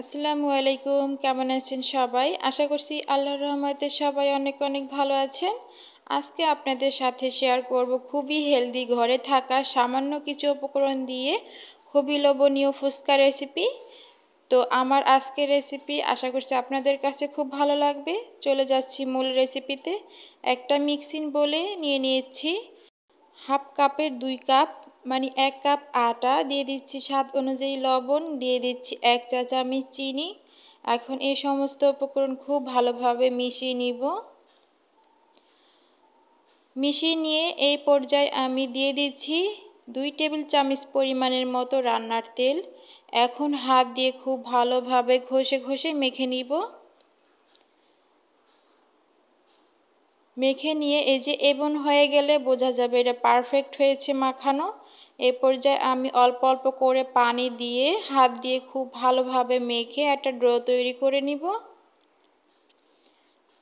আসসালামু আলাইকুম, কেমন আছেন সবাই? আশা করছি আল্লাহর রহমতে সবাই অনেক অনেক ভালো আছেন। আজকে আপনাদের সাথে শেয়ার করব খুবই হেলদি ঘরে থাকা সামান্য কিছু উপকরণ দিয়ে খুবই লোভনীয় ফুচকা রেসিপি। তো আমার আজকের রেসিপি আশা করছি আপনাদের কাছে খুব ভালো লাগবে। চলে যাচ্ছি মূল রেসিপিতে। একটা মিক্সিং বোলে নিয়ে নিয়েছি হাফ কাপের 2 কাপ মানে 1 কাপ আটা, দিয়ে দিচ্ছি স্বাদ অনুযায়ী লবণ, দিয়ে দিচ্ছি 1 চা চামচ চিনি। এখন এই সমস্ত উপকরণ খুব ভালোভাবে মিশিয়ে নিব। মিশিয়ে নিয়ে এই পর্যায়ে আমি দিয়ে দিচ্ছি 2 টেবিল চামচ পরিমাণের মতো রান্নার তেল। এখন হাত দিয়ে খুব ভালোভাবে ঘষে ঘষে মেখে নিব। মেখে নিয়ে এই যে এবন হয়ে গেলে বোঝা যাবে এটা পারফেক্ট হয়েছে মাখানো। এই পর্যায়ে আমি অল্প অল্প করে পানি দিয়ে হাত দিয়ে খুব ভালোভাবে মেখে একটা ডো তৈরি করে নিব।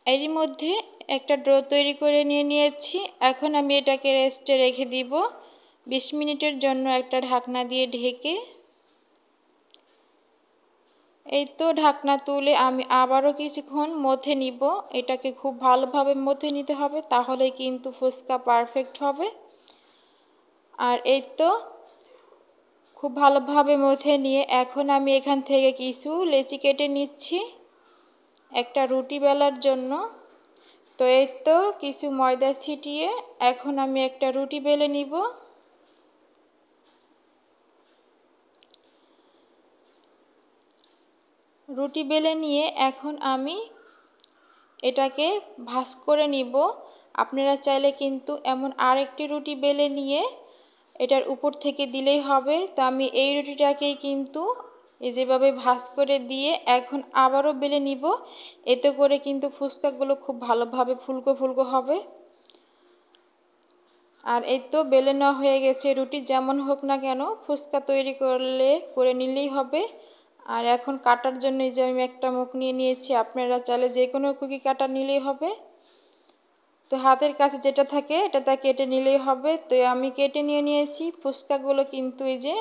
এরই মধ্যে একটা ডো তৈরি করে নিয়েছি। এখন আমি এটাকে রেস্টে রেখে দিব 20 মিনিটের জন্য একটা ঢাকনা দিয়ে ঢেকে। এই তো ঢাকনা তুলে আমি আবারও কিছুক্ষণ মথে নিব। এটাকে খুব ভালোভাবে মথে নিতে হবে, তাহলে কিন্তু ফুচকা পারফেক্ট হবে। আর এই তো খুব ভালোভাবে মথে নিয়ে এখন আমি এখান থেকে কিছু লেচি কেটে নিচ্ছি একটা রুটি বেলার জন্য। তো এই তো কিছু ময়দা ছিটিয়ে এখন আমি একটা রুটি বেলে নিব। রুটি বেলে নিয়ে এখন আমি এটাকে ভাঁজ করে নিব। আপনারা চাইলে কিন্তু এমন আরেকটি রুটি বেলে নিয়ে এটার উপর থেকে দিলেই হবে। তো আমি এই রুটিটাকেই কিন্তু যেভাবে ভাঁজ করে দিয়ে এখন আবারও বেলে নিব। এতে করে কিন্তু ফুচকাগুলো খুব ভালোভাবে ফুলকো ফুলকো হবে। আর এই তো বেলে নেওয়া হয়ে গেছে। রুটি যেমন হোক না কেন ফুচকা তৈরি করে নিলেই হবে। আর এখন কাটার জন্য এই যে আমি একটা মুখ নিয়ে নিয়েছি, আপনারা চাইলে যে কোনো কুকি কাটা নিলেই হবে। তো হাতের কাছে যেটা থাকে এটা কেটে নিলেই হবে। তো আমি কেটে নিয়েছি ফুচকাগুলো কিন্তু এই যে।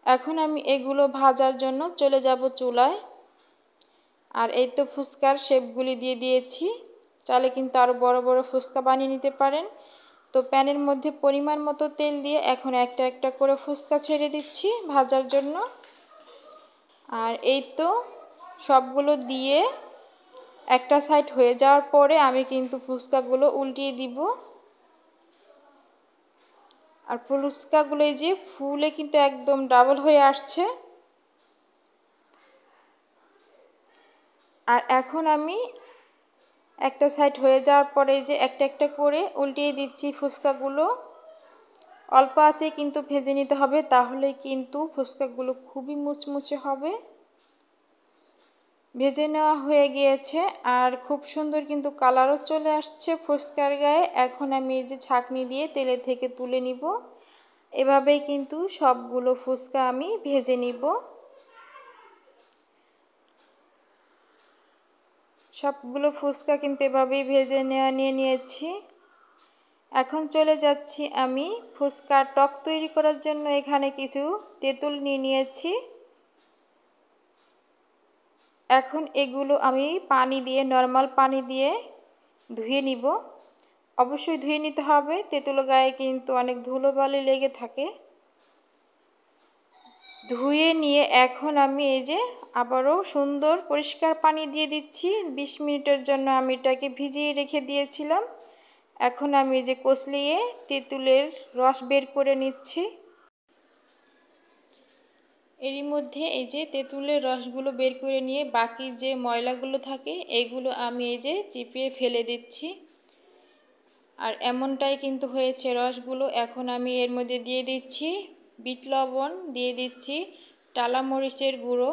এখন আমি এগুলো ভাজার জন্য চলে যাব চুলায়। আর এই তো ফুচকার শেপগুলি দিয়ে দিয়েছি। চাইলে কিন্তু আরও বড় বড় ফুচকা বানিয়ে নিতে পারেন। তো প্যানের মধ্যে পরিমাণ মতো তেল দিয়ে এখন একটা একটা করে ফুচকা ছেড়ে দিচ্ছি ভাজার জন্য। আর এই তো সবগুলো দিয়ে একটা সাইড হয়ে যাওয়ার পরে আমি কিন্তু ফুচকাগুলো উল্টিয়ে দিব। আর ফুচকাগুলো এই যে ফুলে কিন্তু একদম ডাবল হয়ে আসছে। আর এখন আমি একটা সাইড হয়ে যাওয়ার পরে যে একটা একটা করে উল্টিয়ে দিচ্ছি ফুচকাগুলো। অল্প আঁচে কিন্তু ভেজে নিতে হবে, তাহলে কিন্তু ফুচকাগুলো খুবই মুচমুচে হবে। ভেজে নেওয়া হয়ে গিয়েছে আর খুব সুন্দর কিন্তু কালারও চলে আসছে ফুচকার গায়ে। এখন আমি এই যে ছাঁকনি দিয়ে তেলে থেকে তুলে নিব। এভাবেই কিন্তু সবগুলো ফুচকা আমি ভেজে নিব। সবগুলো ফুচকা কিন্তু এভাবেই ভেজে নিয়েছি। এখন চলে যাচ্ছি আমি ফুচকার টক তৈরি করার জন্য। এখানে কিছু তেঁতুল নিয়েছি। এখন এগুলো আমি পানি দিয়ে নরমাল পানি দিয়ে ধুয়ে নিব। অবশ্যই ধুয়ে নিতে হবে, তেঁতুল গায়ে কিন্তু অনেক ধুলোবালি লেগে থাকে। ধুয়ে নিয়ে এখন আমি এই যে আবারও সুন্দর পরিষ্কার পানি দিয়ে দিচ্ছি। 20 মিনিটের জন্য আমি এটাকে ভিজিয়ে রেখে দিয়েছিলাম। এখন আমি এই যে কচলিয়ে তেঁতুলের রস বের করে নিচ্ছি। এরই মধ্যে এই যে তেঁতুলের রসগুলো বের করে নিয়ে বাকি যে ময়লাগুলো থাকে এগুলো আমি এই যে চিপিয়ে ফেলে দিচ্ছি। আর এমনটাই কিন্তু হয়েছে রসগুলো। এখন আমি এর মধ্যে দিয়ে দিচ্ছি বিট লবণ, দিয়ে দিচ্ছি টালা মরিচের গুঁড়ো,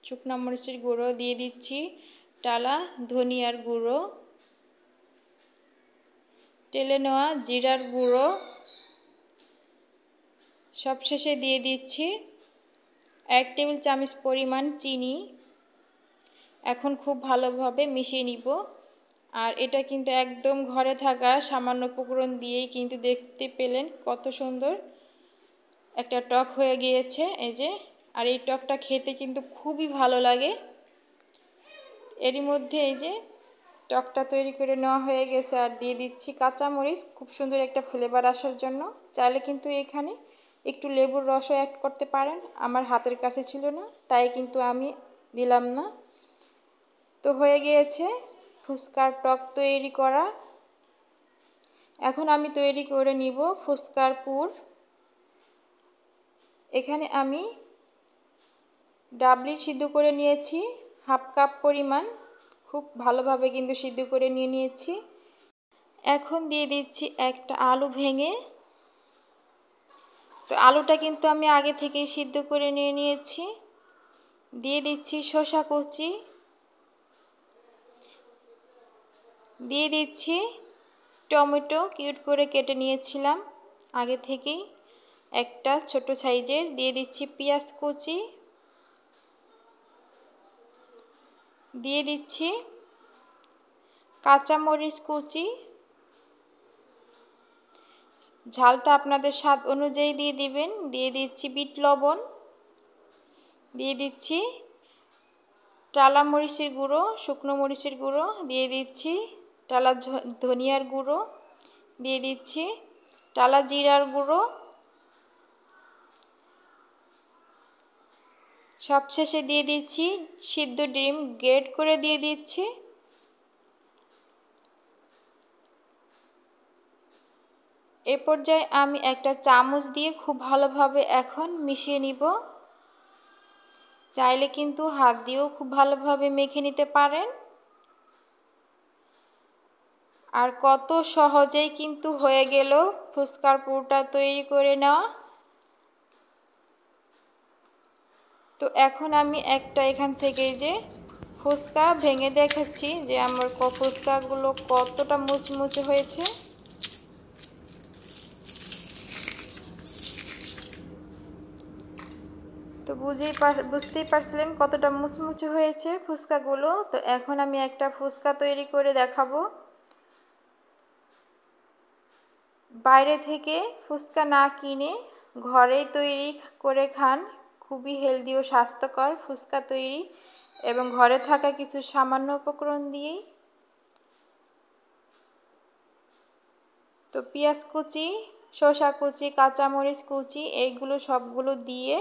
শুকনা মরিচের গুঁড়ো, দিয়ে দিচ্ছি টালা ধনিয়ার গুঁড়ো, টেলে নেওয়া জিরার গুঁড়ো, সবশেষে দিয়ে দিচ্ছি 1 টেবিল চামচ পরিমাণ চিনি। এখন খুব ভালোভাবে মিশিয়ে নিব। আর এটা কিন্তু একদম ঘরে থাকা সামান্য উপকরণ দিয়েই কিন্তু দেখতে পেলেন কত সুন্দর একটা টক হয়ে গিয়েছে। এই যে আর এই টকটা খেতে কিন্তু খুবই ভালো লাগে। এরই মধ্যে এই যে টকটা তৈরি করে নেওয়া হয়ে গেছে, আর দিয়ে দিচ্ছি কাঁচামরিচ খুব সুন্দর একটা ফ্লেভার আসার জন্য। চাইলে কিন্তু এখানে একটু লেবুর রসও অ্যাড করতে পারেন, আমার হাতের কাছে ছিল না তাই কিন্তু আমি দিলাম না। তো হয়ে গিয়েছে ফুচকার টক তৈরি করা। এখন আমি তৈরি করে নিব ফুচকার পুর। এখানে আমি ডাবলি সিদ্ধ করে নিয়েছি, হাফ কাপ পরিমাণ, খুব ভালোভাবে কিন্তু সিদ্ধ করে নিয়েছি। এখন দিয়ে দিচ্ছি একটা আলু ভেঙে। তো আলুটা কিন্তু আমি আগে থেকেই সিদ্ধ করে নিয়েছি। দিয়ে দিচ্ছি শসা কুচি, দিয়ে দিচ্ছি টমেটো কিউট করে কেটে নিয়েছিলাম আগে থেকেই একটা ছোট সাইজের, দিয়ে দিচ্ছি পেঁয়াজ কুচি, দিয়ে দিচ্ছি কাঁচামরিচ কুচি, ঝালটা আপনাদের স্বাদ অনুযায়ী দিয়ে দিবেন। দিয়ে দিচ্ছি বিট লবণ, দিয়ে দিচ্ছি টালা মরিচের গুঁড়ো, শুকনো মরিচের গুঁড়ো, দিয়ে দিচ্ছি টালা ধনিয়ার গুঁড়ো, দিয়ে দিচ্ছি টালা জিরার গুঁড়ো, সবশেষে দিয়ে দিচ্ছি সিদ্ধ ডিম গ্রেট করে দিয়ে দিচ্ছি। এ পর্যায়ে আমি একটা চামচ দিয়ে খুব ভালোভাবে এখন মিশিয়ে নিব। চাইলে কিন্তু হাত দিয়েও খুব ভালোভাবে মেখে নিতে পারেন। আর কত সহজেই কিন্তু হয়ে গেল ফুচকার পুরটা তৈরি করে নেওয়া। তো এখন আমি একটা এখান থেকে যে ফুচকা ভেঙে দেখাচ্ছি যে আমার ফুচকাগুলো কতটা মুচমুচে হয়েছে। তো বুঝতেই পারছিলেন কতটা মুচমুচে হয়েছে ফুচকাগুলো। তো এখন আমি একটা ফুচকা তৈরি করে দেখাবো। বাইরে থেকে ফুচকা না কিনে ঘরেই তৈরি করে খান, খুবই হেলদি ও স্বাস্থ্যকর ফুচকা তৈরি, এবং ঘরে থাকা কিছু সামান্য উপকরণ দিয়েই। তো পেঁয়াজ কুচি, শসা কুচি, কাঁচামরিচ কুচি, এইগুলো সবগুলো দিয়ে,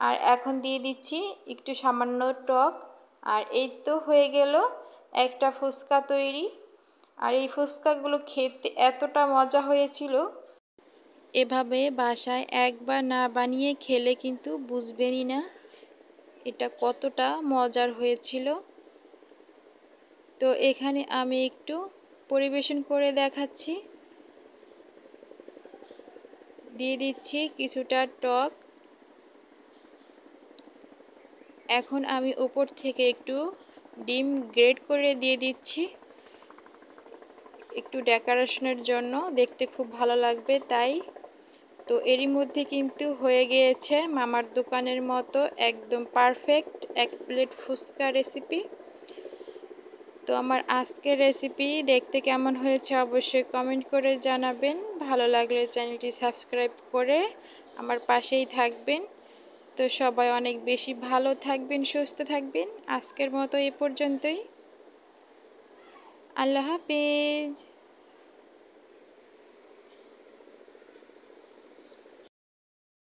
আর এখন দিয়ে দিচ্ছি একটু সামান্য টক। আর এই তো হয়ে গেল একটা ফুচকা তৈরি। আর এই ফুচকাগুলো খেতে এতটা মজা হয়েছিল, এভাবে বাসায় একবার না বানিয়ে খেলে কিন্তু বুঝবেনই না এটা কতটা মজার হয়েছিল। তো এখানে আমি একটু পরিবেশন করে দেখাচ্ছি। দিয়ে দিচ্ছি কিছুটা টক। এখন আমি উপর থেকে একটু ডিম গ্রেট করে দিয়ে দিচ্ছি, একটু ডেকোরেশনের জন্য, দেখতে খুব ভালো লাগবে তাই। তো এরই মধ্যে কিন্তু হয়ে গিয়েছে মামার দোকানের মতো একদম পারফেক্ট এক প্লেট ফুচকা রেসিপি। তো আমার আজকের রেসিপি দেখতে কেমন হয়েছে অবশ্যই কমেন্ট করে জানাবেন। ভালো লাগলে চ্যানেলটি সাবস্ক্রাইব করে আমার পাশেই থাকবেন। তো সবাই অনেক বেশি ভালো থাকবেন, সুস্থ থাকবেন। আজকের মতো এ পর্যন্তই। আল্লাহ হাফেজ।